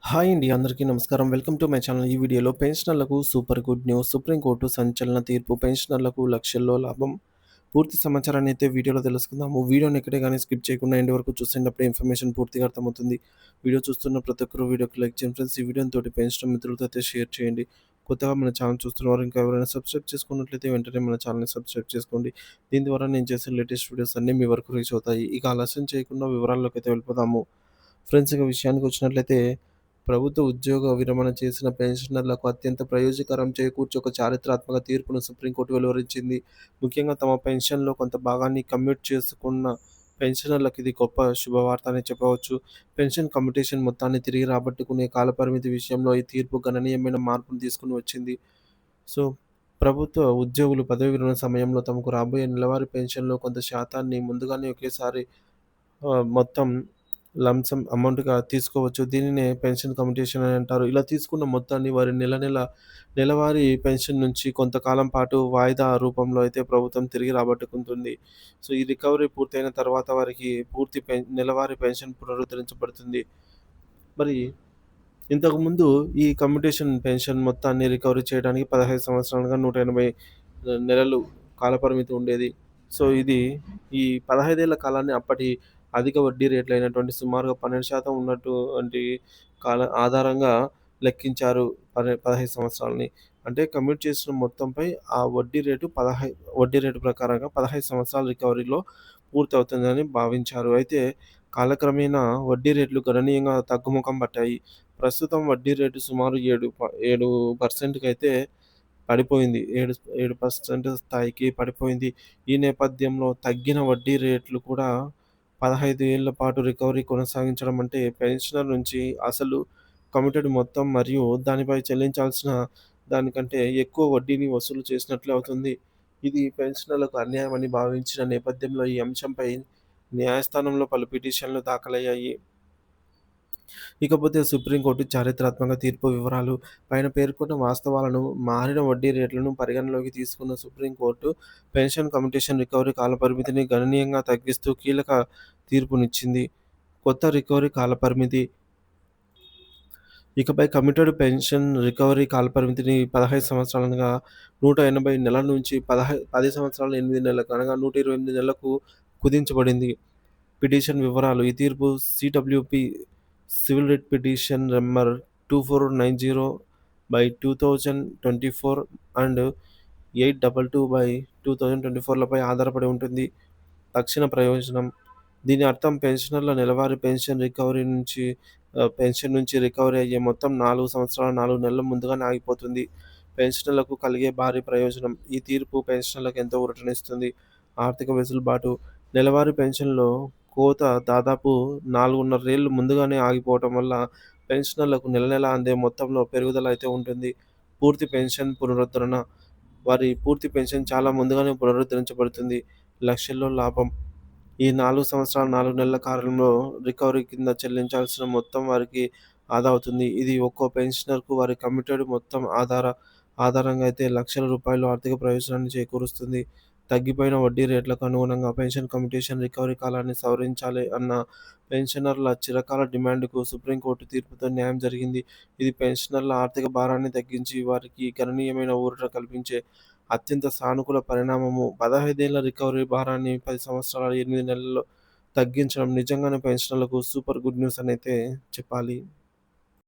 Hi అండి. అందరికీ నమస్కారం. Welcome to my channel. ఈ వీడియోలో పెన్షనర్లకు సూపర్ గుడ్ న్యూస్. సుప్రీంకోర్టు సంచలన తీర్పు. పెన్షనర్లకు లక్షల్లో లాభం. పూర్తి సమాచారాన్ని అయితే వీడియోలో తెలుసుకుందాము. వీడియోని ఎక్కడే గాని స్కిప్ చేయకుండా ఎండ్ వరకు చూసేటప్పుడే ఇన్ఫర్మేషన్ పూర్తిగా అర్థమవుతుంది. వీడియో చూస్తున్న ప్రతి ఒక్కరు వీడియోకి లైక్ చేయండి ఫ్రెండ్స్. ఈ వీడియోని తోటి పెన్షనర్ మిత్రులతో అయితే షేర్ చేయండి. కొత్తగా మన ఛానల్ చూస్తున్నవారు ఇంకా ఎవరైనా సబ్స్క్రైబ్ చేసుకున్నట్లయితే వెంటనే మన ఛానల్‌ని సబ్స్క్రైబ్ చేసుకోండి. దీని ద్వారా నేను చేసే లేటెస్ట్ వీడియోస్ అన్నీ మీ వరకు రీచ్ అవుతాయి. ఇక ఆలస్యం చేయకుండా వివరాల్లోకైతే వెళ్ళిపోదాము. ఫ్రెండ్స్ ఇక విషయానికొచ్చినట్లయితే ప్రభుత్వ ఉద్యోగ విరమణ చేసిన పెన్షనర్లకు అత్యంత ప్రయోజకరం చేకూర్చే ఒక చారిత్రాత్మక తీర్పును సుప్రీంకోర్టు వెలువరించింది. ముఖ్యంగా తమ పెన్షన్‌లో కొంత భాగాన్ని కమ్యూట్ చేసుకున్న పెన్షనర్లకు ఇది గొప్ప శుభవార్త అని చెప్పవచ్చు. పెన్షన్ కమ్యుటేషన్ మొత్తాన్ని తిరిగి రాబట్టుకునే కాలపరిమితి విషయంలో ఈ తీర్పు గణనీయమైన మార్పును తీసుకొని వచ్చింది. సో, ప్రభుత్వ ఉద్యోగులు పదవీ విరమణ సమయంలో తమకు రాబోయే నెలవారీ పెన్షన్‌లో కొంత శాతాన్ని ముందుగానే ఒకేసారి మొత్తం లంప్ సమ్ అమౌంట్‌గా తీసుకోవచ్చు. దీనినే పెన్షన్ కమ్యుటేషన్ అని అంటారు. ఇలా తీసుకున్న మొత్తాన్ని వారి నెలవారీ పెన్షన్ నుంచి కొంతకాలం పాటు వాయిదా రూపంలో అయితే ప్రభుత్వం తిరిగి రాబట్టుకుంటుంది. సో, ఈ రికవరీ పూర్తయిన తర్వాత వారికి పూర్తి నెలవారీ పెన్షన్ పునరుద్ధరించబడుతుంది. మరి ఇంతకుముందు ఈ కమ్యుటేషన్ పెన్షన్ మొత్తాన్ని రికవరీ చేయడానికి 15 సంవత్సరాలుగా 180 నెలలు కాలపరిమితి ఉండేది. సో, ఈ 15 ఏళ్ల కాలాన్ని అప్పటి అధిక వడ్డీ రేట్లైనటువంటి సుమారుగా 12% ఉన్నటువంటి ఆధారంగా లెక్కించారు. 15 సంవత్సరాలని. అంటే కమ్యూట్ చేసిన మొత్తంపై ఆ వడ్డీ రేటు ప్రకారంగా 15 సంవత్సరాల రికవరీలో పూర్తవుతుందని భావించారు. అయితే కాలక్రమేణా వడ్డీ రేట్లు గణనీయంగా తగ్గుముఖం పట్టాయి. ప్రస్తుతం వడ్డీ రేటు సుమారు 7%కైతే పడిపోయింది. 7% స్థాయికి పడిపోయింది. ఈ నేపథ్యంలో తగ్గిన వడ్డీ రేట్లు కూడా 15 ఏళ్ల పాటు రికవరీ కొనసాగించడం అంటే పెన్షనర్ నుంచి అసలు, కమిటెడ్ మొత్తం మరియు దానిపై చెల్లించాల్సిన దానికంటే ఎక్కువ వడ్డీని వసూలు చేసినట్లే అవుతుంది. ఇది పెన్షనర్లకు అన్యాయమని భావించిన నేపథ్యంలో ఈ అంశంపై న్యాయస్థానంలో పలు పిటిషన్లు దాఖలయ్యాయి. ఇకపోతే సుప్రీంకోర్టు చారిత్రాత్మక తీర్పు వివరాలు. పైన పేర్కొన్న వాస్తవాలను, మారిన వడ్డీ రేట్లను పరిగణనలోకి తీసుకున్న సుప్రీంకోర్టు పెన్షన్ కమ్యుటేషన్ రికవరీ కాలపరిమితిని గణనీయంగా తగ్గిస్తూ కీలక తీర్పునిచ్చింది. కొత్త రికవరీ కాలపరిమితి. ఇకపై కమిటెడ్ పెన్షన్ రికవరీ కాలపరిమితిని 15 సంవత్సరాలుగా 180 నెలల నుంచి 10 సంవత్సరాల 8 నెలలకు అనగా 128 నెలలకు కుదించబడింది. పిటిషన్ వివరాలు. ఈ తీర్పు CWP civil writ petition number 2490/2024 and 822/2024 ఆధారపడి ఉంటుంది. తక్షణ ప్రయోజనం. దీని అర్థం పెన్షనర్ల నెలవారీ పెన్షన్ నుంచి రికవరీ అయ్యే మొత్తం 4 సంవత్సరాల 4 నెలల ముందుగానే ఆగిపోతుంది. పెన్షనర్లకు కలిగే భారీ ప్రయోజనం. ఈ తీర్పు పెన్షనర్లకు ఎంతో ఊరటనిస్తుంది. ఆర్థిక వెసులుబాటు. నెలవారీ పెన్షన్‌లో కోత దాదాపు 4.5 ఏళ్లు ముందుగానే ఆగిపోవటం వల్ల పెన్షనర్లకు నెల నెలా అందే మొత్తంలో పెరుగుదల అయితే ఉంటుంది. పూర్తి పెన్షన్ పునరుద్ధరణ. వారి పూర్తి పెన్షన్ చాలా ముందుగానే పునరుద్ధరించబడుతుంది. లక్షల్లో లాభం. ఈ 4 సంవత్సరాల 4 నెలల కాలంలో రికవరీ కింద చెల్లించాల్సిన మొత్తం వారికి ఆదా అవుతుంది. ఇది ఒక్కో పెన్షనర్‌కు వారి కమిటెడ్ మొత్తం ఆధారంగా అయితే లక్షల రూపాయలు ఆర్థిక ప్రయోజనాన్ని చేకూరుస్తుంది. తగ్గిపోయిన వడ్డీ రేట్లకు అనుగుణంగా పెన్షన్ కమ్యుటేషన్ రికవరీ కాలాన్ని సవరించాలి అన్న పెన్షనర్ల చిరకాల డిమాండ్‌కు సుప్రీంకోర్టు తీర్పుతో న్యాయం జరిగింది. ఇది పెన్షనర్ల ఆర్థిక భారాన్ని తగ్గించి వారికి గణనీయమైన ఊరట కల్పించే అత్యంత సానుకూల పరిణామము. 15 ఏళ్ల రికవరీ భారాన్ని 10 సంవత్సరాల 8 నెలల్లో తగ్గించడం నిజంగానే పెన్షనర్లకు సూపర్ గుడ్ న్యూస్ అనైతే చెప్పాలి.